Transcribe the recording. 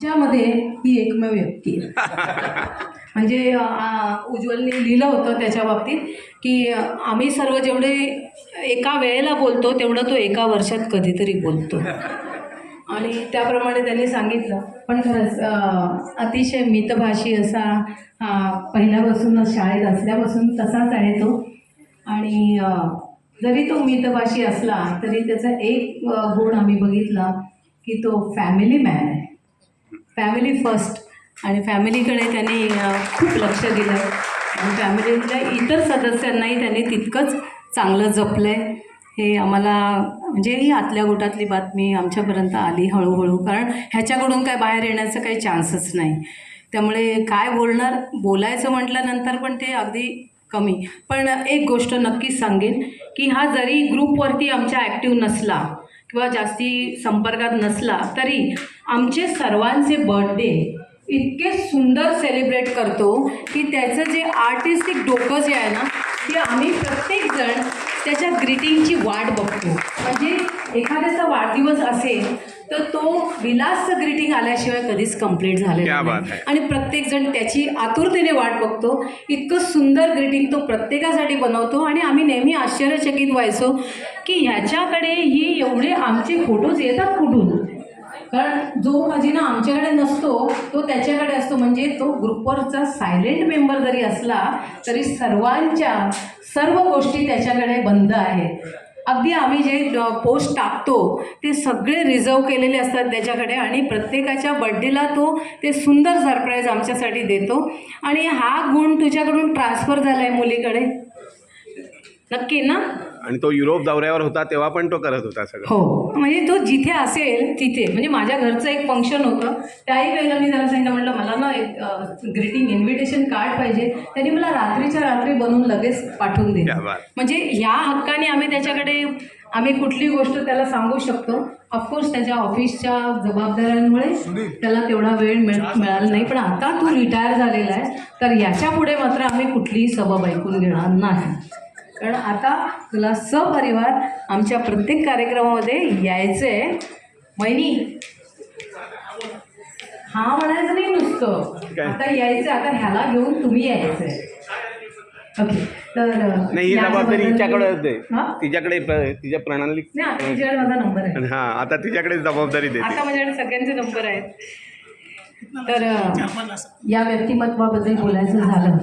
त्यामध्ये ही एकमेव व्यक्ती म्हणजे उज्ज्वलने लिहिलं होतं त्याच्या बाबतीत की आम्ही सर्व जेवढे एका वेळेला बोलतो तेवढं तो एका वर्षात कधीतरी बोलतो आणि त्याप्रमाणे त्यांनी सांगितलं. पण खरंच अतिशय मितभाषी असा पहिल्यापासूनच शाळेत असल्यापासून तसाच आहे तो. आणि जरी तो मितभाषी असला तरी त्याचा एक गुण आम्ही बघितला की तो फॅमिली मॅन आहे. फॅमिली फर्स्ट आणि फॅमिलीकडे त्यांनी खूप लक्ष दिलं आणि फॅमिलीतल्या इतर सदस्यांनाही त्यांनी तितकंच चांगलं जपलं आहे. हे आम्हाला म्हणजे ही आतल्या गोटातली बातमी आमच्यापर्यंत आली हळूहळू, कारण ह्याच्याकडून काय बाहेर येण्याचं काही चान्सच नाही. त्यामुळे काय बोलायचं म्हटल्यानंतर पण ते अगदी कमी. पण एक गोष्ट नक्कीच सांगेन की हा जरी ग्रुपवरती आमच्या ॲक्टिव्ह नसला किंवा जास्ती संपर्कात नसला तरी आमचे सर्वांचे बर्थडे इतके सुंदर सेलिब्रेट करतो की त्याचं जे आर्टिस्टिक डोकं जे आहे ना ते आम्ही प्रत्येकजण त्याच्या ग्रीटिंगची वाट बघतो. म्हणजे एखाद्याचा वाढदिवस असेल तर तो विलासचं ग्रीटिंग आल्याशिवाय कधीच कंप्लीट झालेला नाही आणि प्रत्येकजण त्याची आतुरतेने वाट बघतो. इतकं सुंदर ग्रीटिंग तो प्रत्येकासाठी बनवतो आणि आम्ही नेहमी आश्चर्यचकित व्हायचो की ह्याच्याकडे ही एवढे आमचे फोटोज येतात कुठून, कारण जो खजिना आमच्याकडे नसतो तो त्याच्याकडे असतो. म्हणजे तो ग्रुपवरचा सायलेंट मेंबर जरी असला तरी सर्वांच्या सर्व गोष्टी त्याच्याकडे बंद आहेत. अगदी आम्ही जे पोस्ट टाकतो ते सगळे रिझर्व केलेले असतात त्याच्याकडे आणि प्रत्येकाच्या बड्डेला तो ते सुंदर सरप्राईज आमच्यासाठी देतो. आणि हा गुण तुझ्याकडून ट्रान्सफर झाला आहे मुलीकडे नक्की ना. आणि तो युरोप दौऱ्यावर होता तेव्हा पण तो करत होता सगळं. हो, म्हणजे तो जिथे असेल तिथे, म्हणजे माझ्या घरचं एक फंक्शन होतं त्याही वेळेला मी त्याला सांगितलं, म्हटलं मला ना एक ग्रीटिंग इन्व्हिटेशन कार्ड पाहिजे. त्यांनी मला रात्रीच्या रात्री बनवून लगेच पाठवून दिलं. म्हणजे ह्या हक्काने आम्ही कुठली गोष्ट त्याला सांगू शकतो. ऑफकोर्स त्याच्या ऑफिसच्या जबाबदाऱ्यांमुळे त्याला तेवढा वेळ मिळाला नाही, पण आता तू रिटायर झालेला आहे तर याच्या पुढे मात्र आम्ही कुठलीही सबब ऐकून घेणार नाही. कारण आता तुला सपरिवार आमच्या प्रत्येक कार्यक्रमामध्ये यायचं आहे. महिनी हा म्हणायचं नाही नुसतं, आता यायचं, आता ह्याला घेऊन तुम्ही यायचं आहे. ओके, तर नाही जबाबदारी तिच्याकडे तिच्या प्रणाली तिच्याकडे माझा नंबर आहे. हां, आता तिच्याकडे जबाबदारी दे. आता माझ्याकडे सगळ्यांचे नंबर आहेत. तर या व्यक्तिमत्वाबद्दल बोलायचं झालं